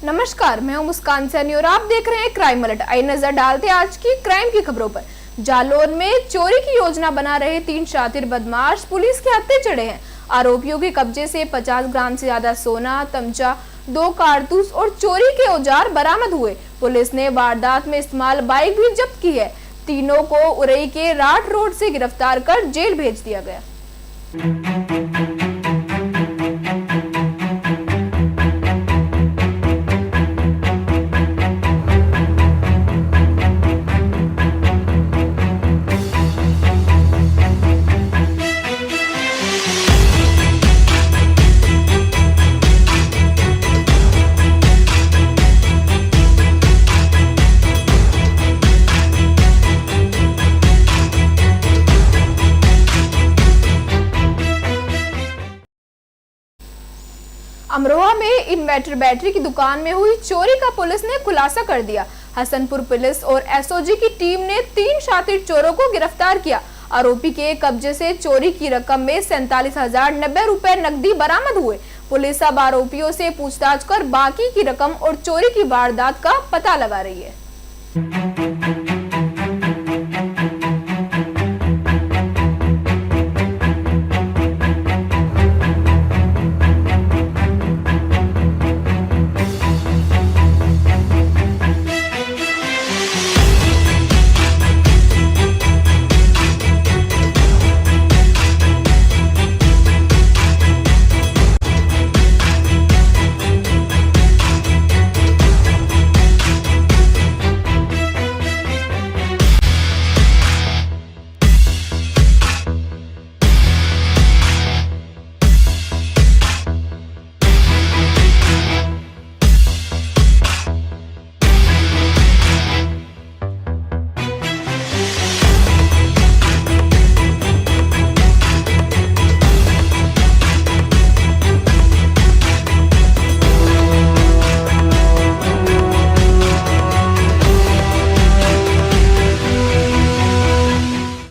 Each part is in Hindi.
नमस्कार, मैं हूं मुस्कान सैनी और आप देख रहे हैं क्राइम अलर्ट। आइए नजर डालते हैं आज की क्राइम की खबरों पर। जालौन में चोरी की योजना बना रहे 3 शातिर बदमाश पुलिस के हत्थे चढ़े हैं। आरोपियों के कब्जे से 50 ग्राम से ज्यादा सोना, तमचा, 2 कारतूस और चोरी के औजार बरामद हुए। पुलिस ने वारदात में इस्तेमाल बाइक भी जब्त की है। तीनों को उरई के राठ रोड से गिरफ्तार कर जेल भेज दिया गया। अमरोहा में इन्वर्टर बैटरी की दुकान में हुई चोरी का पुलिस ने खुलासा कर दिया। हसनपुर पुलिस और एसओजी की टीम ने 3 शातिर चोरों को गिरफ्तार किया। आरोपी के कब्जे से चोरी की रकम में 47,090 रुपए नकदी बरामद हुए। पुलिस अब आरोपियों से पूछताछ कर बाकी की रकम और चोरी की वारदात का पता लगा रही है।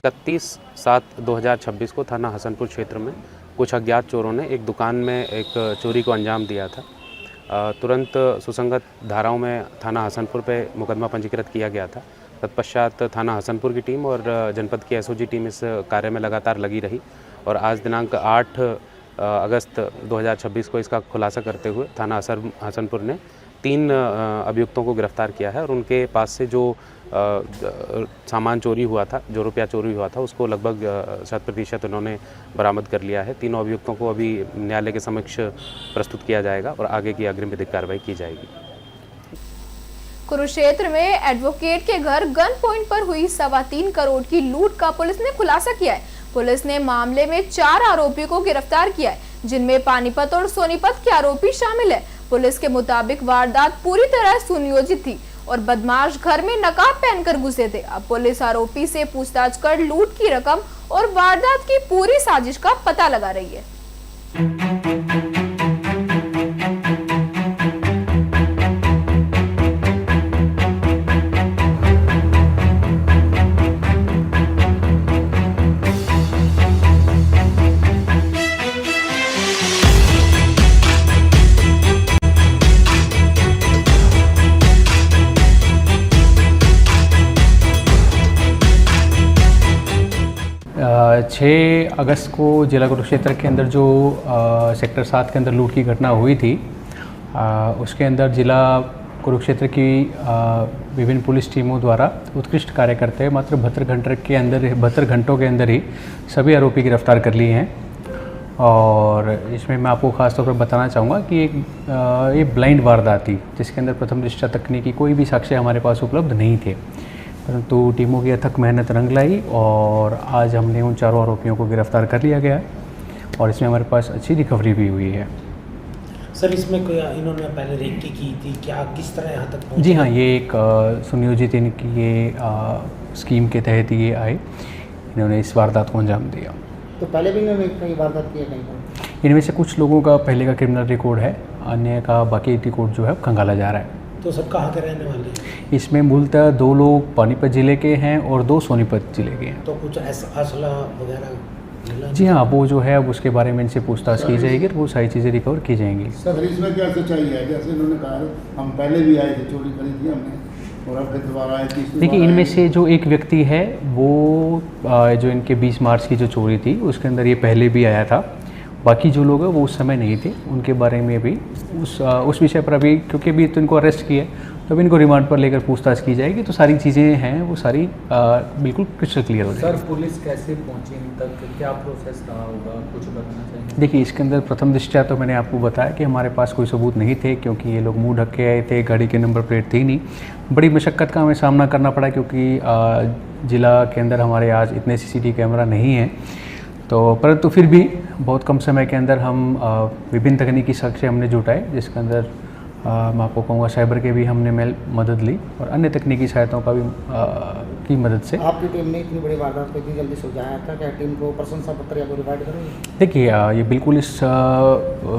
इकतीस 7/2026 को थाना हसनपुर क्षेत्र में कुछ अज्ञात चोरों ने एक दुकान में एक चोरी को अंजाम दिया था। तुरंत सुसंगत धाराओं में थाना हसनपुर पे मुकदमा पंजीकृत किया गया था। तत्पश्चात थाना हसनपुर की टीम और जनपद की एसओजी टीम इस कार्य में लगातार लगी रही और आज दिनांक 8 अगस्त 2026 को इसका खुलासा करते हुए थाना हसनपुर ने 3 अभियुक्तों को गिरफ्तार किया है और उनके पास से जो सामान चोरी हुआ था, जो रुपया चोरी हुआ था, उसको लगभग 100% उन्होंने बरामद कर लिया है। तीनों अभियुक्तों को अभी न्यायालय के समक्ष प्रस्तुत किया जाएगा और आगे की अग्रिम विधिक कार्रवाई की जाएगी। कुरुक्षेत्र में एडवोकेट के घर गन पॉइंट पर हुई 3.25 करोड़ की लूट का पुलिस ने खुलासा किया है। पुलिस ने मामले में 4 आरोपियों को गिरफ्तार किया है, जिनमें पानीपत और सोनीपत के आरोपी शामिल है। पुलिस के मुताबिक वारदात पूरी तरह सुनियोजित थी और बदमाश घर में नकाब पहनकर घुसे थे। अब पुलिस आरोपी से पूछताछ कर लूट की रकम और वारदात की पूरी साजिश का पता लगा रही है। छः अगस्त को जिला कुरुक्षेत्र के अंदर जो सेक्टर 7 के अंदर लूट की घटना हुई थी, उसके अंदर जिला कुरुक्षेत्र की विभिन्न पुलिस टीमों द्वारा उत्कृष्ट कार्य करते हुए मात्र 72 घंटों के अंदर ही सभी आरोपी गिरफ्तार कर लिए हैं। और इसमें मैं आपको ख़ास तौर पर बताना चाहूँगा कि ये ब्लाइंड वारदात थी, जिसके अंदर प्रथम दृष्टया तकनीकी कोई भी साक्ष्य हमारे पास उपलब्ध नहीं थे, परंतु टीमों की अथक मेहनत रंग लाई और आज हमने उन 4 आरोपियों को गिरफ्तार कर लिया गया और इसमें हमारे पास अच्छी रिकवरी भी हुई है। सर, इसमें कोई इन्होंने पहले रेकी की थी क्या, किस तरह यहाँ तक पहुँचे? जी हाँ, ये एक सुनियोजित इनकी ये स्कीम के तहत ये आए, इन्होंने इस वारदात को अंजाम दिया। तो पहले भी इन्होंने कई वारदात किए कहीं? इनमें से कुछ लोगों का पहले का क्रिमिनल रिकॉर्ड है, अन्य का बाकी रिकॉर्ड जो है खंगाला जा रहा है। तो सब कहाँ के रहने वाले हैं? इसमें मूलतः 2 लोग पानीपत ज़िले के हैं और 2 सोनीपत ज़िले के हैं। तो कुछ असला वगैरह मिला? जी हाँ, वो जो है अब उसके बारे में इनसे पूछताछ की जाएगी और वो सारी चीज़ें रिकवर की जाएंगी। सर इसमें क्या सच्चाई है? जैसे इन्होंने कहा हम पहले भी आए थे, चोरी करी थी हमने और अब फिर दोबारा आए, तीसरी देखिए, बार इनमें आए। से जो एक व्यक्ति है वो जो इनके 20 मार्च की जो चोरी थी उसके अंदर ये पहले भी आया था। बाकी जो लोग हैं वो उस समय नहीं थे, उनके बारे में भी उस विषय पर अभी, क्योंकि अभी तो इनको अरेस्ट किया तो अभी इनको रिमांड पर लेकर पूछताछ की जाएगी, तो सारी चीज़ें हैं वो सारी बिल्कुल क्रिस्टल क्लियर हो जाएगी। सर पुलिस कैसे पहुंची इन तक, क्या प्रोसेस रहा होगा, कुछ बताना चाहिए? देखिए, इसके अंदर प्रथम दृष्टया तो मैंने आपको बताया कि हमारे पास कोई सबूत नहीं थे, क्योंकि ये लोग मुंह ढक के आए थे, गाड़ी के नंबर प्लेट थी नहीं। बड़ी मशक्क़त का हमें सामना करना पड़ा, क्योंकि ज़िला के अंदर हमारे आज इतने CCTV कैमरा नहीं हैं, तो परंतु फिर भी बहुत कम समय के अंदर हम विभिन्न तकनीकी साक्ष्य हमने जुटाए, जिसके अंदर मैं आपको कहूँगा साइबर के भी हमने मदद ली और अन्य तकनीकी सहायताओं का भी की मदद से। आपकी टीम ने इतनी बड़ी वारदात को इतनी जल्दी सुलझाया था, क्या टीम को प्रशंसा पत्र या कोई रिवार्ड करेंगे? देखिए, ये बिल्कुल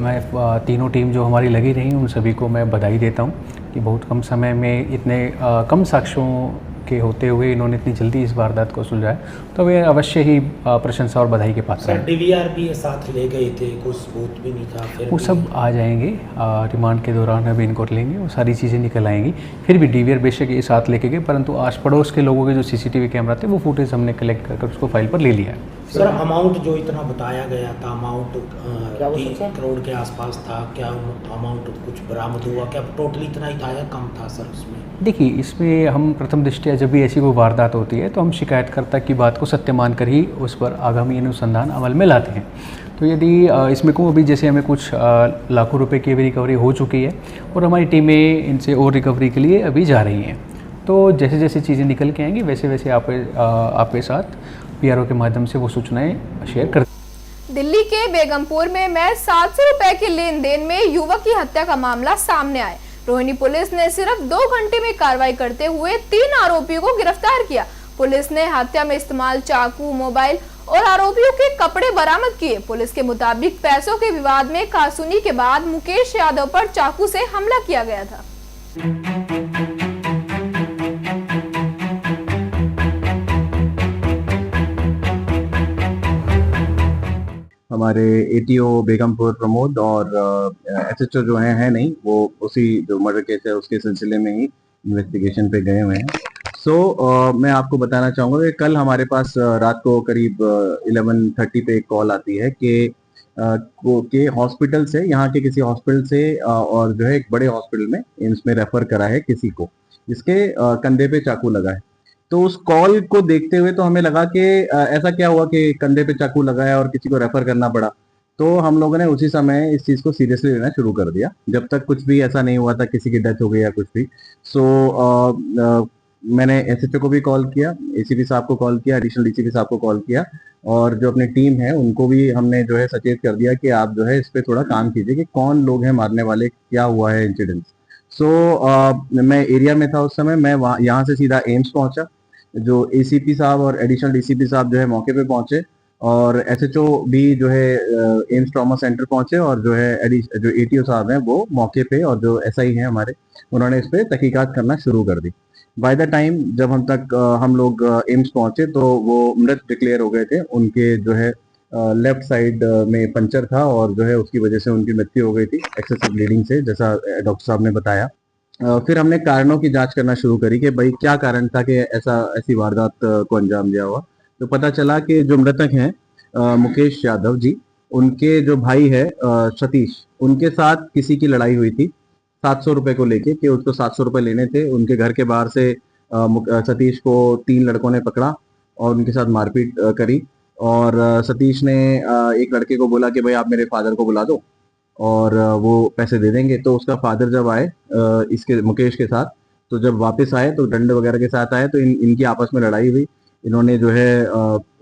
मैं तीनों टीम जो हमारी लगी रही उन सभी को मैं बधाई देता हूँ कि बहुत कम समय में इतने कम साक्ष्यों के होते हुए इन्होंने इतनी जल्दी इस वारदात को सुलझाया, तो वे अवश्य ही प्रशंसा और बधाई के पात्र सर हैं। DVR भी साथ ले गए थे, कुछ सबूत भी नहीं था, फिर वो भी- सब आ जाएंगे रिमांड के दौरान, अभी इनको लेंगे, वो सारी चीज़ें निकल आएंगी। फिर भी DVR बेशक ये साथ लेके गए, परंतु आस पड़ोस के लोगों के जो CCTV कैमरा थे वो फुटेज हमने कलेक्ट कर उसको फाइल पर ले लिया है। सर अमाउंट जो इतना बताया गया था, अमाउंट क्या वो 3 सच है? करोड़ के आसपास था, क्या अमाउंट कुछ बरामद हुआ, क्या टोटल इतना ही था या कम था सर उसमें? देखिए, इसमें हम प्रथम दृष्टया जब भी ऐसी कोई वारदात होती है तो हम शिकायतकर्ता की बात को सत्य मानकर ही उस पर आगामी अनुसंधान अमल में लाते हैं। तो यदि इसमें को अभी जैसे हमें कुछ लाखों रुपए की भी रिकवरी हो चुकी है और हमारी टीमें इनसे और रिकवरी के लिए अभी जा रही हैं, तो जैसे जैसे चीज़ें निकल के आएंगी वैसे वैसे आपके साथ PRO के माध्यम से वो सूचनाएं शेयर कर। दिल्ली के बेगमपुर में महज 700 रुपए के लेन देन में युवक की हत्या का मामला सामने आया। रोहिणी पुलिस ने सिर्फ 2 घंटे में कार्रवाई करते हुए 3 आरोपियों को गिरफ्तार किया। पुलिस ने हत्या में इस्तेमाल चाकू, मोबाइल और आरोपियों के कपड़े बरामद किए। पुलिस के मुताबिक पैसों के विवाद में कासुनी के बाद मुकेश यादव पर चाकू से हमला किया गया था। हमारे ATO बेगमपुर प्रमोद और SHO जो है नहीं, वो उसी जो मर्डर केस है उसके सिलसिले में ही इन्वेस्टिगेशन पे गए हुए हैं। मैं आपको बताना चाहूँगा कि कल हमारे पास रात को करीब 11:30 पे एक कॉल आती है कि हॉस्पिटल से, यहाँ के किसी हॉस्पिटल से और जो है एक बड़े हॉस्पिटल में एम्स में रेफर करा है किसी को, जिसके कंधे पे चाकू लगा है। तो उस कॉल को देखते हुए तो हमें लगा कि ऐसा क्या हुआ कि कंधे पे चाकू लगा है और किसी को रेफर करना पड़ा। तो हम लोगों ने उसी समय इस चीज़ को सीरियसली लेना शुरू कर दिया, जब तक कुछ भी ऐसा नहीं हुआ था किसी की डेथ हो गई या कुछ भी। मैंने SHO को भी कॉल किया, ACP साहब को कॉल किया, एडिशनल DCP साहब को कॉल किया और जो अपनी टीम है उनको भी हमने जो है सचेत कर दिया कि आप जो है इस पे थोड़ा काम कीजिए कि कौन लोग हैं मारने वाले, क्या हुआ है इंसिडेंट। मैं एरिया में था उस समय, मैं यहाँ से सीधा एम्स पहुंचा। जो ACP साहब और एडिशनल DCP साहब जो है मौके पे पहुंचे और SHO भी जो है एम्स ट्रॉमा सेंटर पहुंचे और जो है जो ATO साहब हैं वो मौके पे और जो SI हैं हमारे, उन्होंने इस पे तहकीकात करना शुरू कर दी। बाय द टाइम जब हम लोग एम्स पहुंचे तो वो मृत डिक्लेयर हो गए थे। उनके जो है लेफ्ट साइड में पंचर था और जो है उसकी वजह से उनकी मृत्यु हो गई थी एक्सेसिव ब्लीडिंग से, जैसा डॉक्टर साहब ने बताया। फिर हमने कारणों की जांच करना शुरू करी कि भाई क्या कारण था कि ऐसी वारदात को अंजाम दिया हुआ। तो पता चला कि जो मृतक हैं मुकेश यादव जी, उनके जो भाई है सतीश, उनके साथ किसी की लड़ाई हुई थी 700 रुपए को लेके, कि उसको 700 रुपए लेने थे। उनके घर के बाहर से सतीश को 3 लड़कों ने पकड़ा और उनके साथ मारपीट करी और सतीश ने एक लड़के को बोला कि भाई आप मेरे फादर को बुला दो और वो पैसे दे देंगे। तो उसका फादर जब आए इसके मुकेश के साथ, तो जब वापस आए तो डंडे वगैरह के साथ आए तो इनकी आपस में लड़ाई हुई। इन्होंने जो है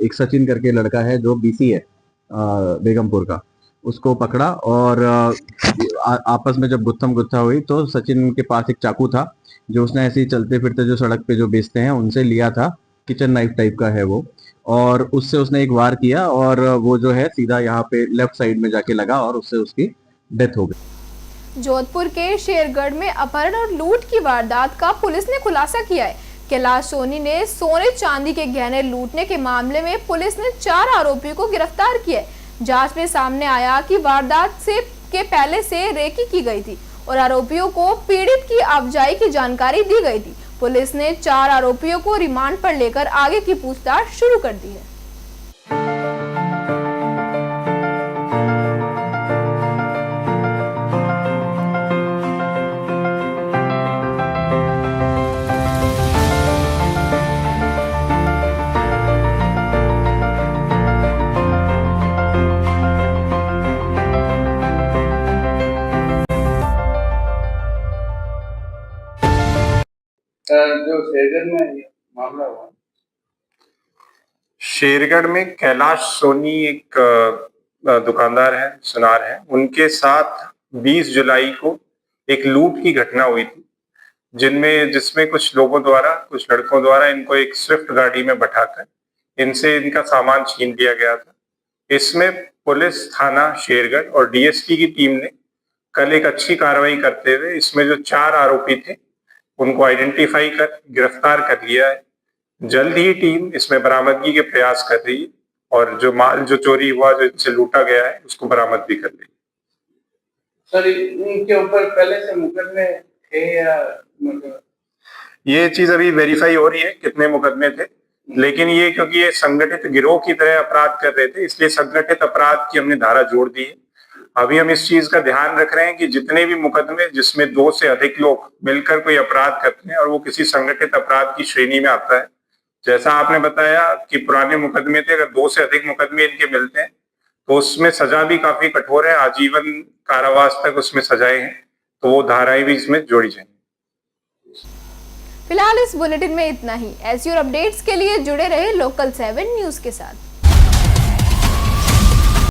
एक सचिन करके लड़का है जो BC है बेगमपुर का, उसको पकड़ा और आपस में जब गुत्थम गुत्था हुई तो सचिन के पास एक चाकू था जो उसने ऐसे ही चलते फिरते जो सड़क पे जो बेचते हैं उनसे लिया था, किचन नाइफ टाइप का है वो, और उससे उसने एक वार किया और वो जो है सीधा यहाँ पे लेफ्ट साइड में जाके लगा और उससे उसकी डेथ हो गई। जोधपुर के शेरगढ़ में अपहरण और लूट की वारदात का पुलिस ने खुलासा किया है। कैलाश सोनी ने सोने चांदी के गहने लूटने के मामले में पुलिस ने 4 आरोपियों को गिरफ्तार किया है। जांच में सामने आया कि वारदात के पहले से रेकी की गई थी और आरोपियों को पीड़ित की अफजाई की जानकारी दी गई थी। पुलिस ने 4 आरोपियों को रिमांड पर लेकर आगे की पूछताछ शुरू कर दी है। जो शेरगढ़ में ये मामला हुआ, शेरगढ़ में कैलाश सोनी एक दुकानदार है, सुनार है, उनके साथ 20 जुलाई को एक लूट की घटना हुई थी, जिसमें कुछ लोगों द्वारा, कुछ लड़कों द्वारा इनको एक स्विफ्ट गाड़ी में बैठाकर इनसे इनका सामान छीन लिया गया था। इसमें पुलिस थाना शेरगढ़ और डीएसपी की टीम ने कल एक अच्छी कार्रवाई करते हुए इसमें जो 4 आरोपी थे उनको आइडेंटिफाई कर गिरफ्तार कर लिया है। जल्द ही टीम इसमें बरामदगी के प्रयास कर रही है और जो माल जो चोरी हुआ, जो इनसे लूटा गया है, उसको बरामद भी कर रही है। सर इनके ऊपर पहले से मुकदमे थे या मतलब? ये चीज अभी वेरीफाई हो रही है कितने मुकदमे थे, लेकिन ये क्योंकि ये संगठित गिरोह की तरह अपराध कर रहे थे, इसलिए संगठित अपराध की हमने धारा जोड़ दी है। अभी हम इस चीज का ध्यान रख रहे हैं कि जितने भी मुकदमे जिसमें 2 से अधिक लोग मिलकर कोई अपराध करते हैं और वो किसी संगठित अपराध की श्रेणी में आता है, जैसा आपने बताया कि पुराने मुकदमे थे, अगर 2 से अधिक मुकदमे इनके मिलते हैं तो उसमें सजा भी काफी कठोर है, आजीवन कारावास तक उसमें सजाएं हैं, तो वो धाराएं भी इसमें जोड़ी जाएंगी। फिलहाल इस बुलेटिन में इतना ही। ऐसी और अपडेट्स के लिए जुड़े रहे लोकल 7 न्यूज के साथ।